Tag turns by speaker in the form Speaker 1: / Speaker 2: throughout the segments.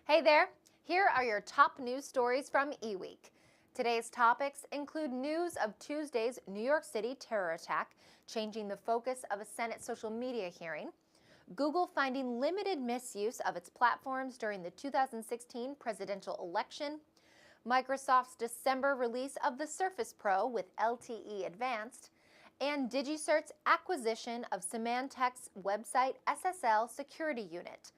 Speaker 1: Hey there! Here are your top news stories from eWEEK. Today's topics include news of Tuesday's New York City terror attack, changing the focus of a Senate social media hearing, Google finding limited misuse of its platforms during the 2016 presidential election, Microsoft's December release of the Surface Pro with LTE Advanced, and DigiCert's acquisition of Symantec's website SSL security unit.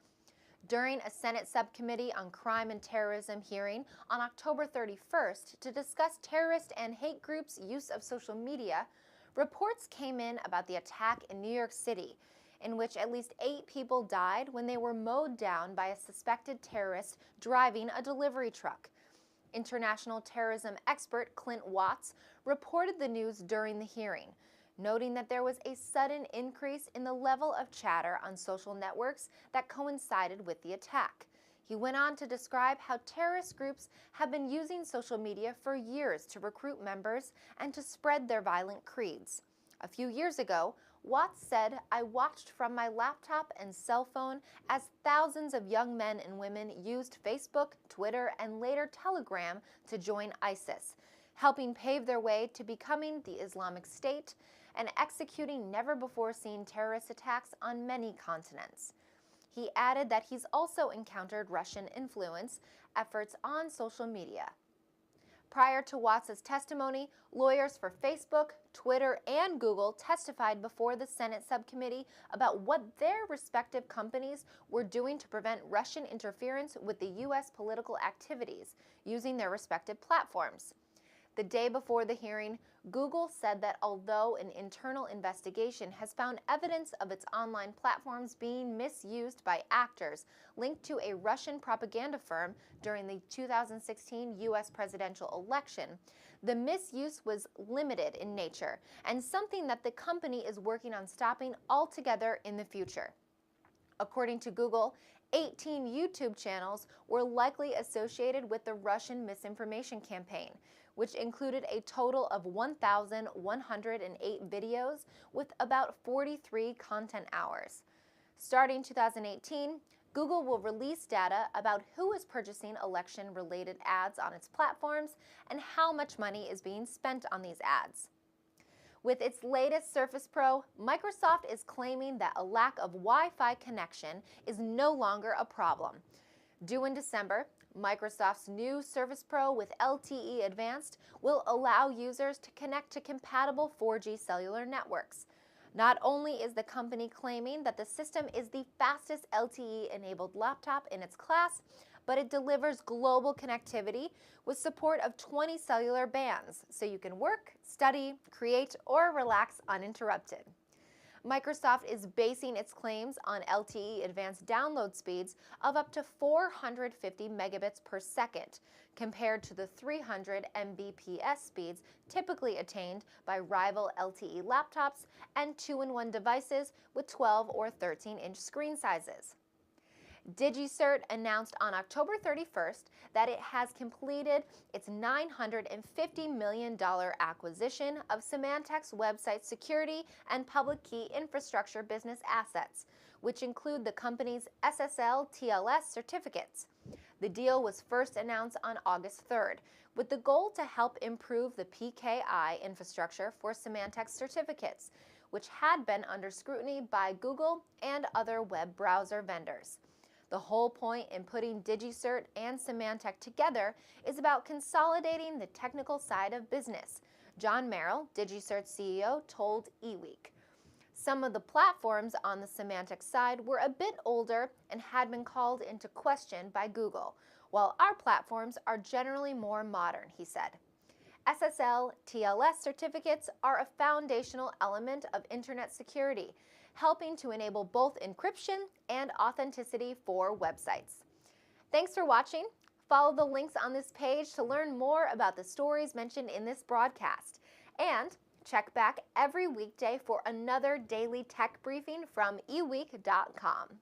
Speaker 1: During a Senate subcommittee on crime and terrorism hearing on October 31st to discuss terrorist and hate groups' use of social media, reports came in about the attack in New York City, in which at least 8 people died when they were mowed down by a suspected terrorist driving a delivery truck. International terrorism expert Clint Watts reported the news during the hearing, noting that there was a sudden increase in the level of chatter on social networks that coincided with the attack. He went on to describe how terrorist groups have been using social media for years to recruit members and to spread their violent creeds. A few years ago, Watts said, "I watched from my laptop and cell phone as thousands of young men and women used Facebook, Twitter, and later Telegram to join ISIS, helping pave their way to becoming the Islamic State and executing never-before-seen terrorist attacks on many continents." He added that he's also encountered Russian influence efforts on social media. Prior to Watts' testimony, lawyers for Facebook, Twitter, and Google testified before the Senate subcommittee about what their respective companies were doing to prevent Russian interference with the U.S. political activities using their respective platforms. The day before the hearing, Google said that although an internal investigation has found evidence of its online platforms being misused by actors linked to a Russian propaganda firm during the 2016 U.S. presidential election, the misuse was limited in nature and something that the company is working on stopping altogether in the future. According to Google, 18 YouTube channels were likely associated with the Russian misinformation campaign, which included a total of 1,108 videos with about 43 content hours. Starting 2018, Google will release data about who is purchasing election-related ads on its platforms and how much money is being spent on these ads. With its latest Surface Pro, Microsoft is claiming that a lack of Wi-Fi connection is no longer a problem. Due in December, Microsoft's new Surface Pro with LTE Advanced will allow users to connect to compatible 4G cellular networks. Not only is the company claiming that the system is the fastest LTE-enabled laptop in its class, but it delivers global connectivity with support of 20 cellular bands, so you can work, study, create, or relax uninterrupted. Microsoft is basing its claims on LTE Advanced download speeds of up to 450 megabits per second, compared to the 300 Mbps speeds typically attained by rival LTE laptops and 2-in-1 devices with 12 or 13-inch screen sizes. DigiCert announced on October 31st that it has completed its $950 million acquisition of Symantec's website security and public key infrastructure business assets, which include the company's SSL TLS certificates. The deal was first announced on August 3rd, with the goal to help improve the PKI infrastructure for Symantec's certificates, which had been under scrutiny by Google and other web browser vendors. The whole point in putting DigiCert and Symantec together is about consolidating the technical side of business, John Merrill, DigiCert's CEO, told eWEEK. Some of the platforms on the Symantec side were a bit older and had been called into question by Google, while our platforms are generally more modern, he said. SSL TLS certificates are a foundational element of Internet security, helping to enable both encryption and authenticity for websites. Thanks for watching. Follow the links on this page to learn more about the stories mentioned in this broadcast. And check back every weekday for another daily tech briefing from eWEEK.com.